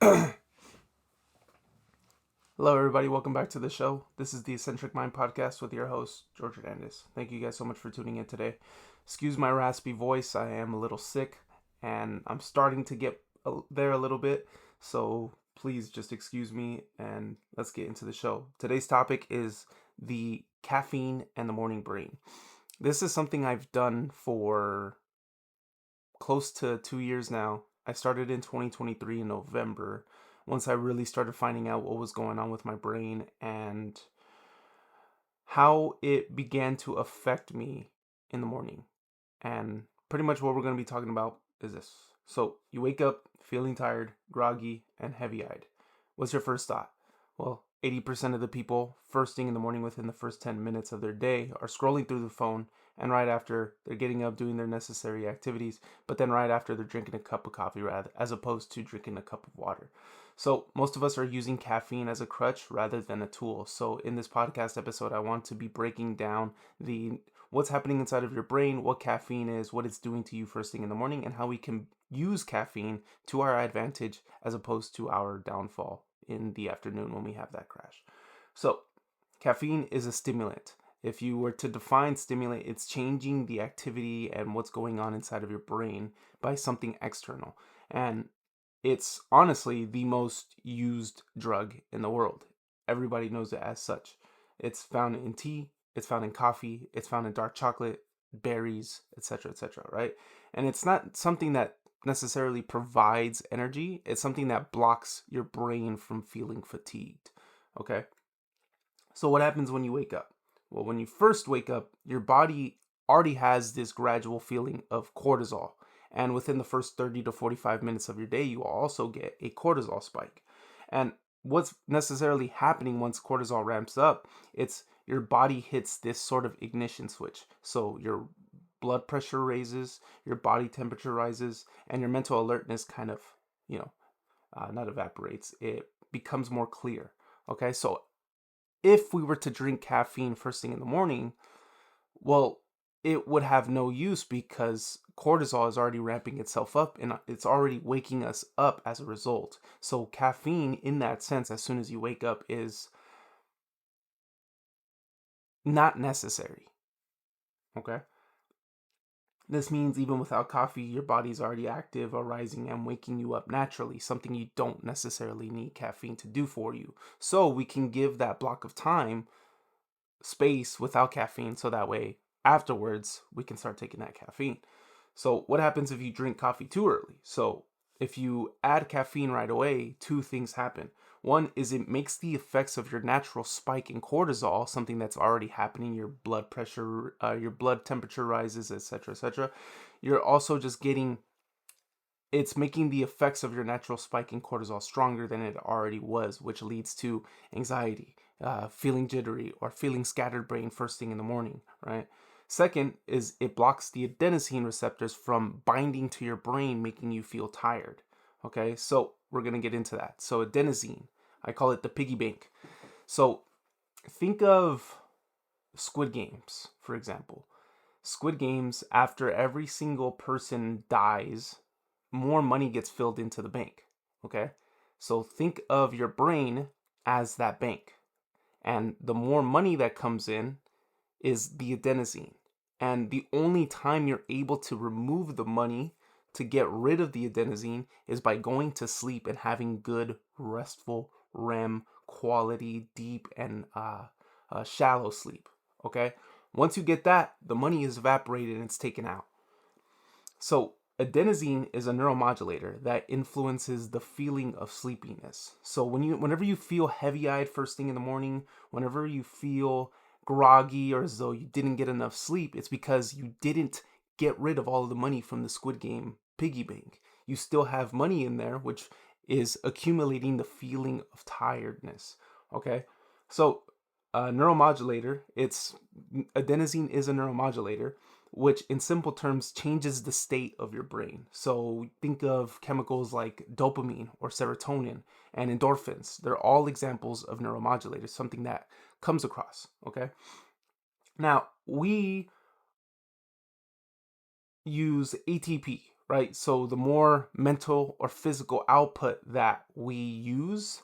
Hello, everybody. Welcome back to the show. This is the Eccentric Mind podcast with your host, George Hernandez. Thank you guys so much for tuning in today. Excuse my raspy voice. I am a little sick and I'm starting to get there a little bit. So please just excuse me and let's get into the show. Today's topic is the caffeine and the morning brain. This is something I've done for close to 2 years now. I started in 2023 in November once I really started finding out what was going on with my brain and how it began to affect me in the morning. And pretty much what we're going to be talking about is this. So, you wake up feeling tired, groggy, and heavy eyed. What's your first thought? Well, 80% of the people, first thing in the morning within the first 10 minutes of their day, are scrolling through the phone, and right after, they're getting up doing their necessary activities, but then right after, they're drinking a cup of coffee rather, as opposed to drinking a cup of water. So, most of us are using caffeine as a crutch rather than a tool. So, in this podcast episode, I want to be breaking down the what's happening inside of your brain, what caffeine is, what it's doing to you first thing in the morning, and how we can use caffeine to our advantage as opposed to our downfall in the afternoon when we have that crash. So, caffeine is a stimulant. If you were to define stimulant, it's changing the activity and what's going on inside of your brain by something external. And it's honestly the most used drug in the world. Everybody knows it as such. It's found in tea, it's found in coffee, it's found in dark chocolate, berries, etc., right? And it's not something that necessarily provides energy, it's something that blocks your brain from feeling fatigued. Okay? So, what happens when you wake up? Well, when you first wake up, your body already has this gradual feeling of cortisol. And within the first 30 to 45 minutes of your day, you will also get a cortisol spike. And what's necessarily happening once cortisol ramps up, it's your body hits this sort of ignition switch. So, your blood pressure raises, your body temperature rises, and your mental alertness kind of, not evaporates, it becomes more clear. Okay, so if we were to drink caffeine first thing in the morning, well, it would have no use because cortisol is already ramping itself up and it's already waking us up as a result. So, caffeine, in that sense, as soon as you wake up, is not necessary. Okay. This means even without coffee, your body's already active, arising, and waking you up naturally, something you don't necessarily need caffeine to do for you. So, we can give that block of time space without caffeine so that way afterwards we can start taking that caffeine. So what happens if you drink coffee too early? So if you add caffeine right away, two things happen. One is it makes the effects of your natural spike in cortisol, something that's already happening, your blood pressure, your blood temperature rises, etc. You're also just getting, it's making the effects of your natural spike in cortisol stronger than it already was, which leads to anxiety, feeling jittery, or feeling scattered brain first thing in the morning, right? Second is it blocks the adenosine receptors from binding to your brain, making you feel tired. Okay, so we're going to get into that. So, adenosine, I call it the piggy bank. So, think of Squid Games, for example. Squid Games, after every single person dies, more money gets filled into the bank. Okay? So think of your brain as that bank. And the more money that comes in is the adenosine. And the only time you're able to remove the money to get rid of the adenosine is by going to sleep and having good, restful, REM, quality, deep, and shallow sleep. Okay? Once you get that, the money is evaporated and it's taken out. So, adenosine is a neuromodulator that influences the feeling of sleepiness. So, whenever you feel heavy-eyed first thing in the morning, whenever you feel groggy or as though you didn't get enough sleep, it's because you didn't get rid of all of the money from the Squid Game piggy bank. You still have money in there, which is accumulating the feeling of tiredness. Okay? So, neuromodulator, adenosine is a neuromodulator, which in simple terms changes the state of your brain. So think of chemicals like dopamine or serotonin and endorphins. They're all examples of neuromodulators, something that comes across. Okay. Now, we use ATP, right? So the more mental or physical output that we use,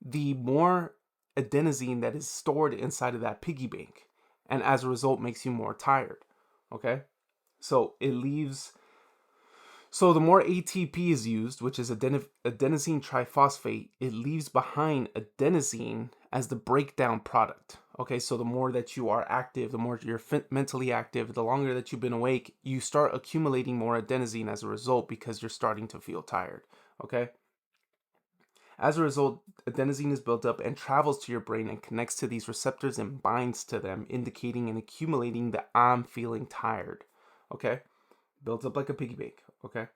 the more adenosine that is stored inside of that piggy bank. And as a result, makes you more tired. Okay? So it leaves. So the more ATP is used, which is adenosine triphosphate, it leaves behind adenosine as the breakdown product. Okay, so the more that you are active, the more you're mentally active, the longer that you've been awake, you start accumulating more adenosine as a result because you're starting to feel tired. Okay. As a result, adenosine is built up and travels to your brain and connects to these receptors and binds to them, indicating and accumulating that I'm feeling tired. Okay? Builds up like a piggy bank. Okay?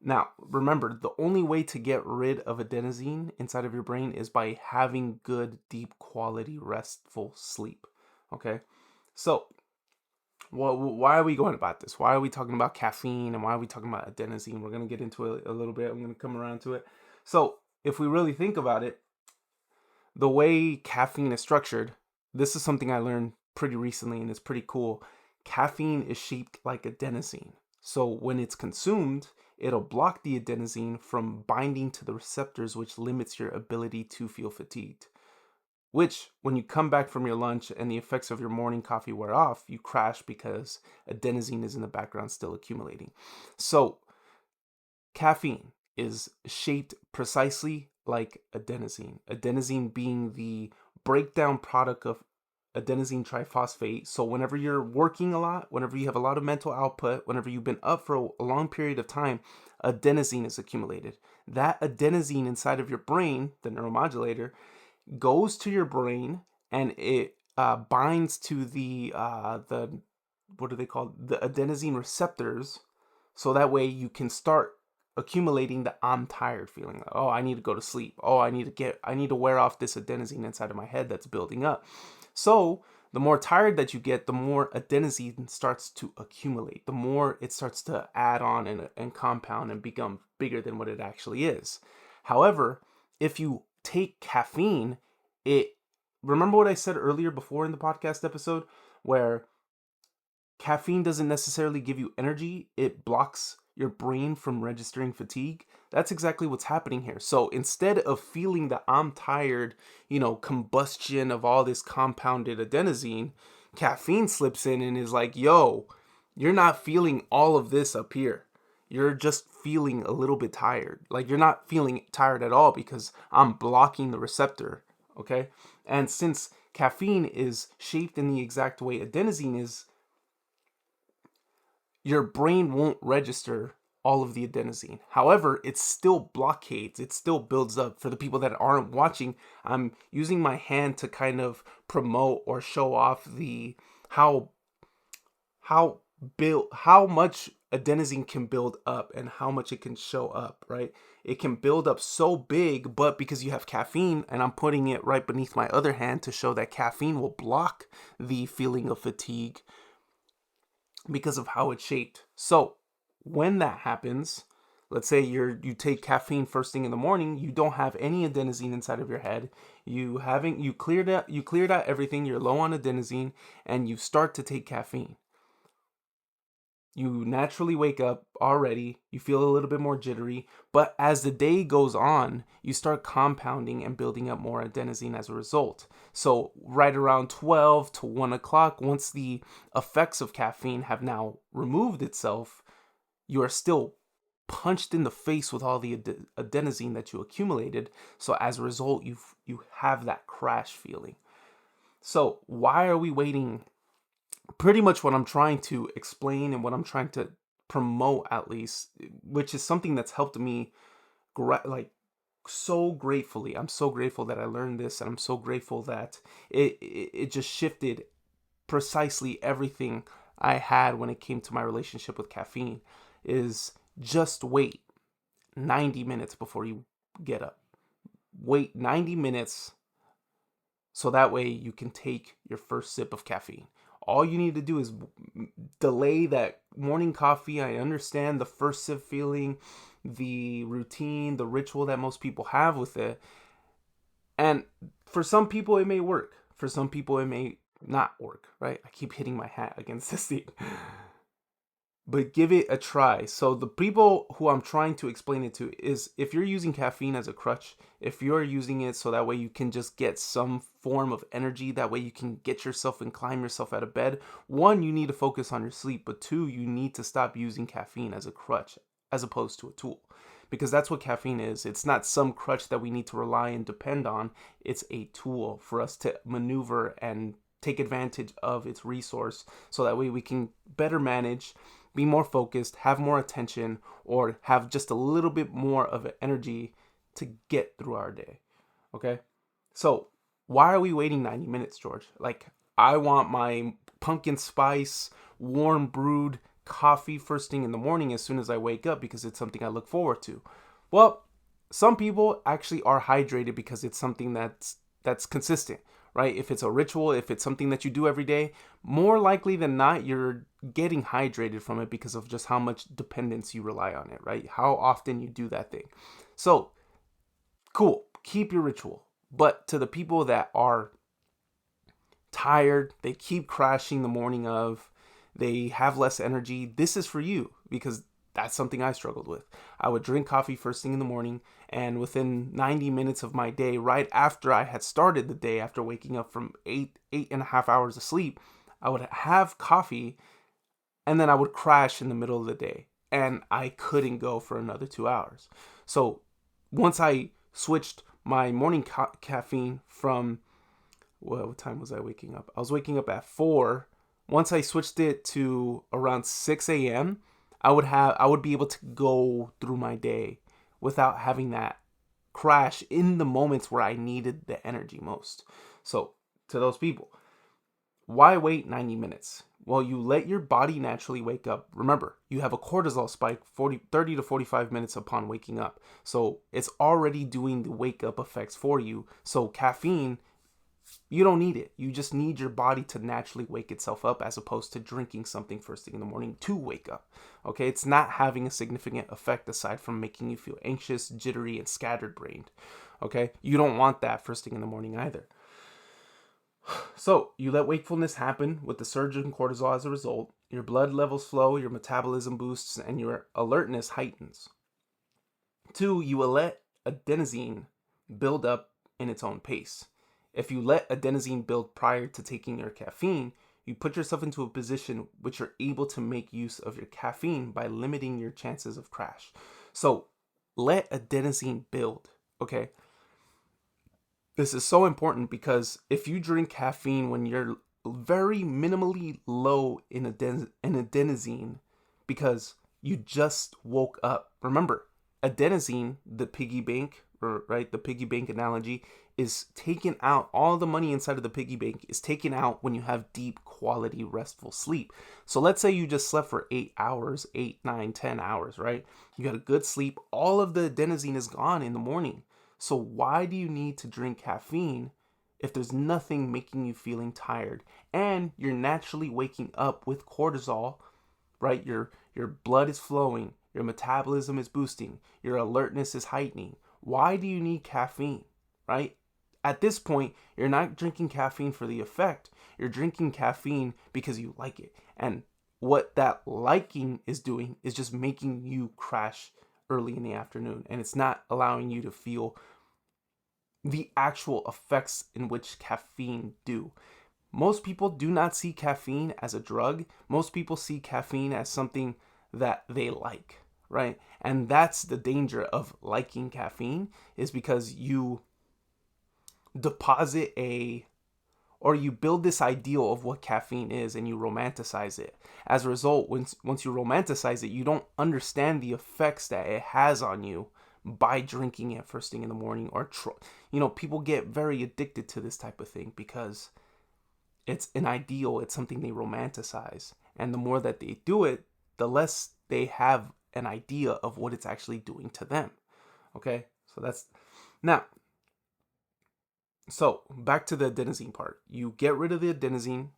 Now, remember, the only way to get rid of adenosine inside of your brain is by having good, deep quality, restful sleep. Okay? So, why are we going about this? Why are we talking about caffeine and why are we talking about adenosine? We're going to get into it a little bit. I'm going to come around to it. So, if we really think about it, the way caffeine is structured, this is something I learned pretty recently and it's pretty cool. Caffeine is shaped like adenosine. So when it's consumed, it'll block the adenosine from binding to the receptors, which limits your ability to feel fatigued. Which, when you come back from your lunch and the effects of your morning coffee wear off, you crash because adenosine is in the background still accumulating. So caffeine is shaped precisely like adenosine. Adenosine being the breakdown product of adenosine triphosphate. So whenever you're working a lot, whenever you have a lot of mental output, whenever you've been up for a long period of time, adenosine is accumulated. That adenosine inside of your brain, the neuromodulator, goes to your brain and it binds to the what are they called? The adenosine receptors. So that way you can start accumulating the I'm tired feeling. Like, oh, I need to go to sleep. Oh, I need to wear off this adenosine inside of my head that's building up. So the more tired that you get, the more adenosine starts to accumulate. The more it starts to add on and compound and become bigger than what it actually is. However, if you take caffeine, remember what I said earlier before in the podcast episode where caffeine doesn't necessarily give you energy, it blocks your brain from registering fatigue. That's exactly what's happening here. So instead of feeling the I'm tired, combustion of all this compounded adenosine, caffeine slips in and is like, yo, you're not feeling all of this up here. You're just feeling a little bit tired. Like you're not feeling tired at all because I'm blocking the receptor. Okay. And since caffeine is shaped in the exact way adenosine is, your brain won't register all of the adenosine. However, it still blockades, it still builds up. For the people that aren't watching, I'm using my hand to kind of promote or show off the how much adenosine can build up and how much it can show up, right? It can build up so big, but because you have caffeine, and I'm putting it right beneath my other hand to show that caffeine will block the feeling of fatigue because of how it's shaped. So when that happens, let's say you take caffeine first thing in the morning, you don't have any adenosine inside of your head. You cleared out everything, you're low on adenosine, and you start to take caffeine. You naturally wake up already, you feel a little bit more jittery, but as the day goes on, you start compounding and building up more adenosine as a result. So right around 12 to 1 o'clock, once the effects of caffeine have now removed itself, you are still punched in the face with all the adenosine that you accumulated. So as a result, you have that crash feeling. So why are we waiting? Pretty much what I'm trying to explain and what I'm trying to promote, at least, which is something that's helped me so gratefully. I'm so grateful that I learned this, and I'm so grateful that it just shifted precisely everything I had when it came to my relationship with caffeine. Is just wait 90 minutes before you get up. Wait 90 minutes so that way you can take your first sip of caffeine. All you need to do is delay that morning coffee. I understand the first sip feeling, the routine, the ritual that most people have with it. And for some people, it may work. For some people, it may not work, right? I keep hitting my hat against this thing. but give it a try. So the people who I'm trying to explain it to is, if you're using caffeine as a crutch, if you're using it so that way you can just get some form of energy, that way you can get yourself and climb yourself out of bed, one, you need to focus on your sleep, but two, you need to stop using caffeine as a crutch as opposed to a tool. Because that's what caffeine is. It's not some crutch that we need to rely and depend on. It's a tool for us to maneuver and take advantage of its resource, so that way we can better manage, be more focused, have more attention, or have just a little bit more of energy to get through our day. Okay? So, why are we waiting 90 minutes, George? Like, I want my pumpkin spice, warm brewed coffee first thing in the morning as soon as I wake up because it's something I look forward to. Well, some people actually are hydrated because it's something that's consistent, right? If it's a ritual, if it's something that you do every day, more likely than not, you're getting hydrated from it because of just how much dependence you rely on it, right? How often you do that thing. So, cool, keep your ritual. But to the people that are tired, they keep crashing the morning of, they have less energy, this is for you, because that's something I struggled with. I would drink coffee first thing in the morning, and within 90 minutes of my day, right after I had started the day, after waking up from eight and a half hours of sleep, I would have coffee, and then I would crash in the middle of the day, and I couldn't go for another 2 hours. So once I switched my morning caffeine from, well, what time was I waking up? I was waking up at 4. Once I switched it to around 6 a.m., I would be able to go through my day without having that crash in the moments where I needed the energy most. So, to those people, why wait 90 minutes? Well, you let your body naturally wake up. Remember, you have a cortisol spike 30 to 45 minutes upon waking up. So, it's already doing the wake up effects for you. So, caffeine, you don't need it. You just need your body to naturally wake itself up, as opposed to drinking something first thing in the morning to wake up. Okay, it's not having a significant effect aside from making you feel anxious, jittery, and scattered brained. Okay, you don't want that first thing in the morning either. So you let wakefulness happen with the surge in cortisol as a result. Your blood levels flow, your metabolism boosts, and your alertness heightens. 2, you will let adenosine build up in its own pace. If you let adenosine build prior to taking your caffeine, you put yourself into a position which you're able to make use of your caffeine by limiting your chances of crash. So let adenosine build, okay? This is so important because if you drink caffeine when you're very minimally low in adenosine, because you just woke up. Remember, adenosine, the piggy bank, right? The piggy bank analogy is taken out. All the money inside of the piggy bank is taken out when you have deep quality restful sleep. So let's say you just slept for 8 hours, 8, 9, 10 hours, right? You got a good sleep. All of the adenosine is gone in the morning. So why do you need to drink caffeine if there's nothing making you feeling tired and you're naturally waking up with cortisol, right? Your blood is flowing, your metabolism is boosting, your alertness is heightening. Why do you need caffeine, right? At this point, you're not drinking caffeine for the effect. You're drinking caffeine because you like it. And what that liking is doing is just making you crash early in the afternoon, and it's not allowing you to feel the actual effects in which caffeine do. Most people do not see caffeine as a drug. Most people see caffeine as something that they like, right? And that's the danger of liking caffeine, is because you deposit or you build this ideal of what caffeine is and you romanticize it. As a result, once you romanticize it, you don't understand the effects that it has on you by drinking it first thing in the morning. Or people get very addicted to this type of thing because it's an ideal, it's something they romanticize, and the more that they do it, the less they have an idea of what it's actually doing to them. Okay, so that's now. So back to the adenosine part. You get rid of the adenosine.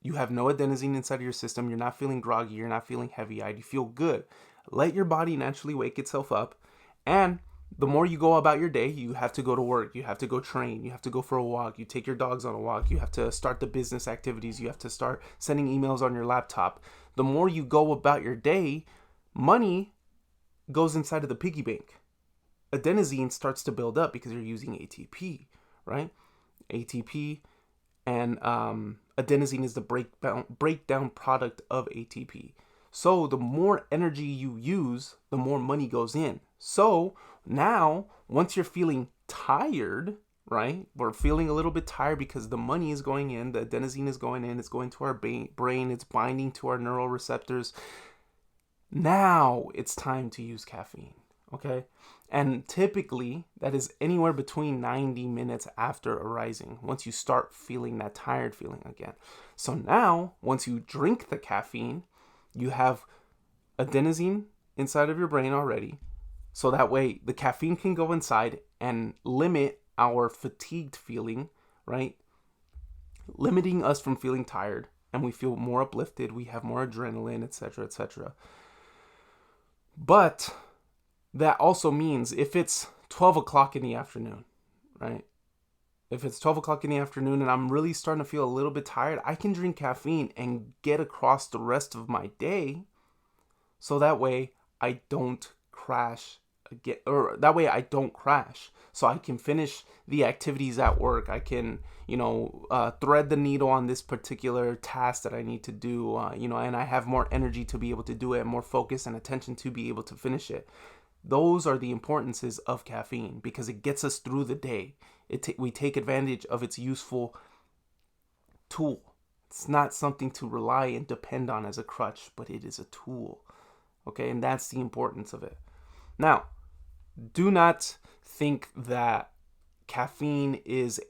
You have no adenosine inside of your system. You're not feeling groggy. You're not feeling heavy-eyed. You feel good. Let your body naturally wake itself up. And the more you go about your day, you have to go to work, you have to go train, you have to go for a walk, you take your dogs on a walk, you have to start the business activities, you have to start sending emails on your laptop. The more you go about your day, money goes inside of the piggy bank. Adenosine starts to build up because you're using ATP, right? ATP and adenosine is the breakdown product of ATP. So the more energy you use, the more money goes in. So now, once you're feeling tired, right? We're feeling a little bit tired because the money is going in, the adenosine is going in, it's going to our brain, it's binding to our neural receptors. Now it's time to use caffeine, okay? And typically that is anywhere between 90 minutes after arising, once you start feeling that tired feeling again. So now, once you drink the caffeine, you have adenosine inside of your brain already. So that way the caffeine can go inside and limit our fatigued feeling, right? Limiting us from feeling tired, and we feel more uplifted, we have more adrenaline, etc., etc. But that also means if it's 12 o'clock in the afternoon, right? If it's 12 o'clock in the afternoon and I'm really starting to feel a little bit tired, I can drink caffeine and get across the rest of my day. So that way I don't crash again, or that way I don't crash. So I can finish the activities at work. I can, thread the needle on this particular task that I need to do, and I have more energy to be able to do it, more focus and attention to be able to finish it. Those are the importances of caffeine because it gets us through the day. We take advantage of its useful tool. It's not something to rely and depend on as a crutch, but it is a tool. Okay, and that's the importance of it. Now, do not think that caffeine is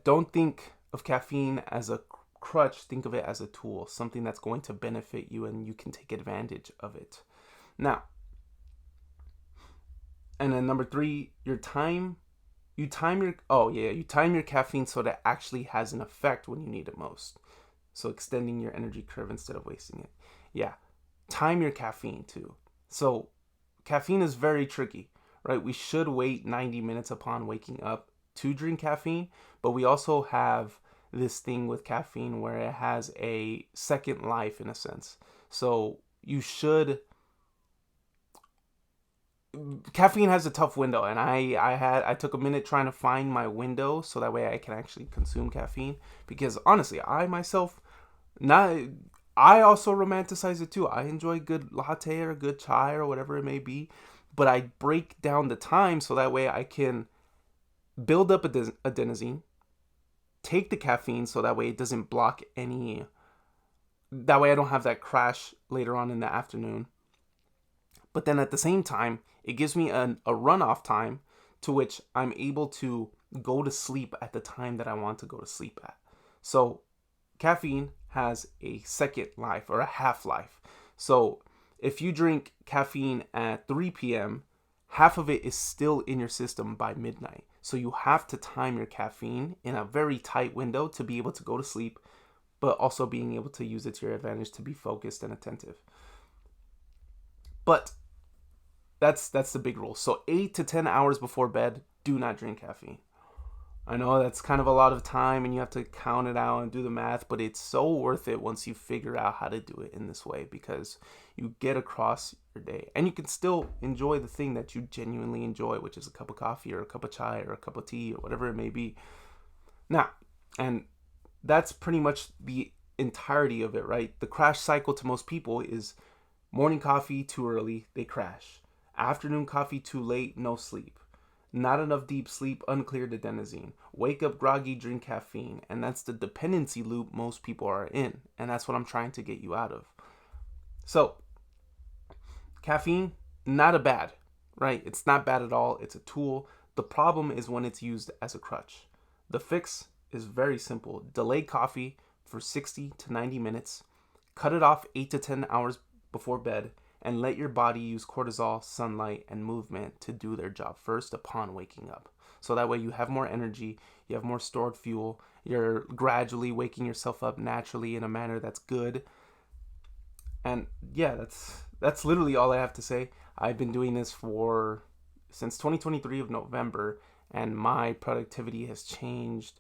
don't think of caffeine as a crutch. Think of it as a tool, something that's going to benefit you and you can take advantage of it. Now, and then number 3, you time your caffeine so that it actually has an effect when you need it most. So extending your energy curve instead of wasting it. Yeah, time your caffeine too. So caffeine is very tricky, right? We should wait 90 minutes upon waking up to drink caffeine, but we also have this thing with caffeine where it has a second life in a sense. So caffeine has a tough window, and I took a minute trying to find my window so that way I can actually consume caffeine, because honestly, I also romanticize it too. I enjoy a good latte or a good chai or whatever it may be, but I break down the time so that way I can build up adenosine, take the caffeine so that way it doesn't block that way I don't have that crash later on in the afternoon. But then at the same time, it gives me a runoff time to which I'm able to go to sleep at the time that I want to go to sleep at. So caffeine has a second life or a half-life. So if you drink caffeine at 3 p.m., half of it is still in your system by midnight. So you have to time your caffeine in a very tight window to be able to go to sleep, but also being able to use it to your advantage to be focused and attentive. But that's the big rule. So 8 to 10 hours before bed, do not drink caffeine. I know that's kind of a lot of time and you have to count it out and do the math, but it's so worth it once you figure out how to do it in this way, because you get across your day and you can still enjoy the thing that you genuinely enjoy, which is a cup of coffee or a cup of chai or a cup of tea or whatever it may be. Now, and that's pretty much the entirety of it, right? The crash cycle to most people is morning coffee too early, they crash. Afternoon coffee too late, no sleep. Not enough deep sleep, uncleared adenosine. Wake up groggy, drink caffeine. And that's the dependency loop most people are in. And that's what I'm trying to get you out of. So, caffeine, not bad, right? It's not bad at all. It's a tool. The problem is when it's used as a crutch. The fix is very simple. Delay coffee for 60 to 90 minutes. Cut it off 8 to 10 hours before bed. And let your body use cortisol, sunlight, and movement to do their job first upon waking up. So that way you have more energy, you have more stored fuel, you're gradually waking yourself up naturally in a manner that's good. And yeah, that's that's literally all I have to say. I've been doing this for since 2023 of November, and my productivity has changed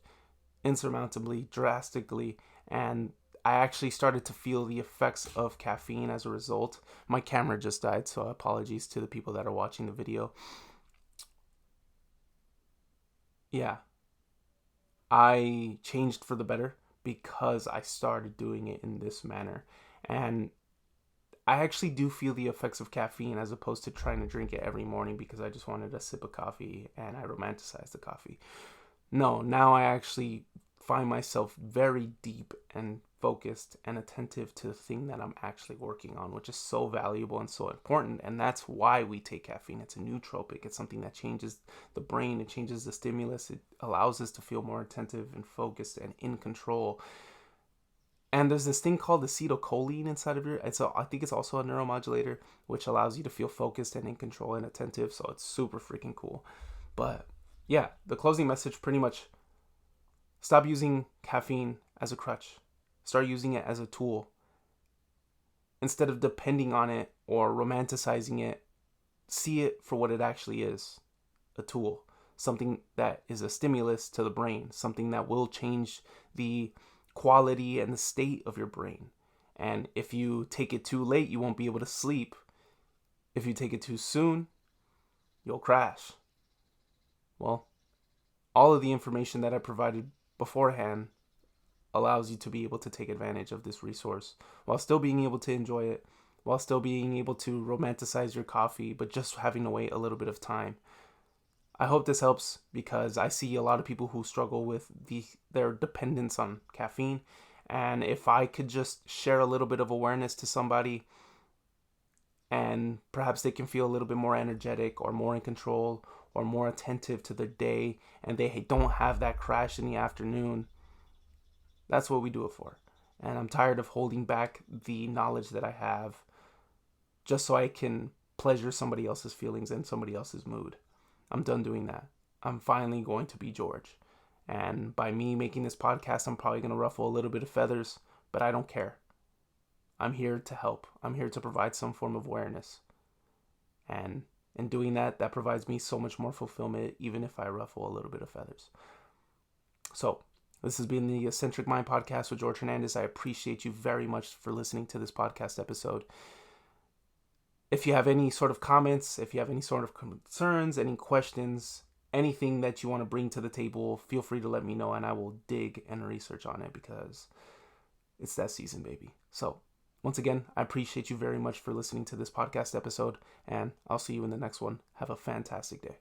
insurmountably, drastically, and I actually started to feel the effects of caffeine as a result. My camera just died, so apologies to the people that are watching the video. Yeah, I changed for the better because I started doing it in this manner. And I actually do feel the effects of caffeine as opposed to trying to drink it every morning because I just wanted a sip of coffee and I romanticized the coffee. No, now I actually find myself very deep and focused and attentive to the thing that I'm actually working on, which is so valuable and so important. And that's why we take caffeine. It's a nootropic. It's something that changes the brain. It changes the stimulus. It allows us to feel more attentive and focused and in control. And there's this thing called acetylcholine inside of I think it's also a neuromodulator, which allows you to feel focused and in control and attentive. So it's super freaking cool. But yeah, the closing message pretty much: stop using caffeine as a crutch. Start using it as a tool. Instead of depending on it or romanticizing it, see it for what it actually is: a tool. Something that is a stimulus to the brain. Something that will change the quality and the state of your brain. And if you take it too late, you won't be able to sleep. If you take it too soon, you'll crash. Well, all of the information that I provided beforehand allows you to be able to take advantage of this resource while still being able to enjoy it, while still being able to romanticize your coffee, but just having to wait a little bit of time. I hope this helps because I see a lot of people who struggle with their dependence on caffeine. And if I could just share a little bit of awareness to somebody, and perhaps they can feel a little bit more energetic or more in control or more attentive to their day, and they don't have that crash in the afternoon, that's what we do it for. And I'm tired of holding back the knowledge that I have just so I can pleasure somebody else's feelings and somebody else's mood. I'm done doing that. I'm finally going to be George. And by me making this podcast, I'm probably going to ruffle a little bit of feathers, but I don't care. I'm here to help. I'm here to provide some form of awareness. And in doing that, that provides me so much more fulfillment, even if I ruffle a little bit of feathers. So, this has been the Eccentric Mind Podcast with George Hernandez. I appreciate you very much for listening to this podcast episode. If you have any sort of comments, if you have any sort of concerns, any questions, anything that you want to bring to the table, feel free to let me know and I will dig and research on it because it's that season, baby. So, once again, I appreciate you very much for listening to this podcast episode, and I'll see you in the next one. Have a fantastic day.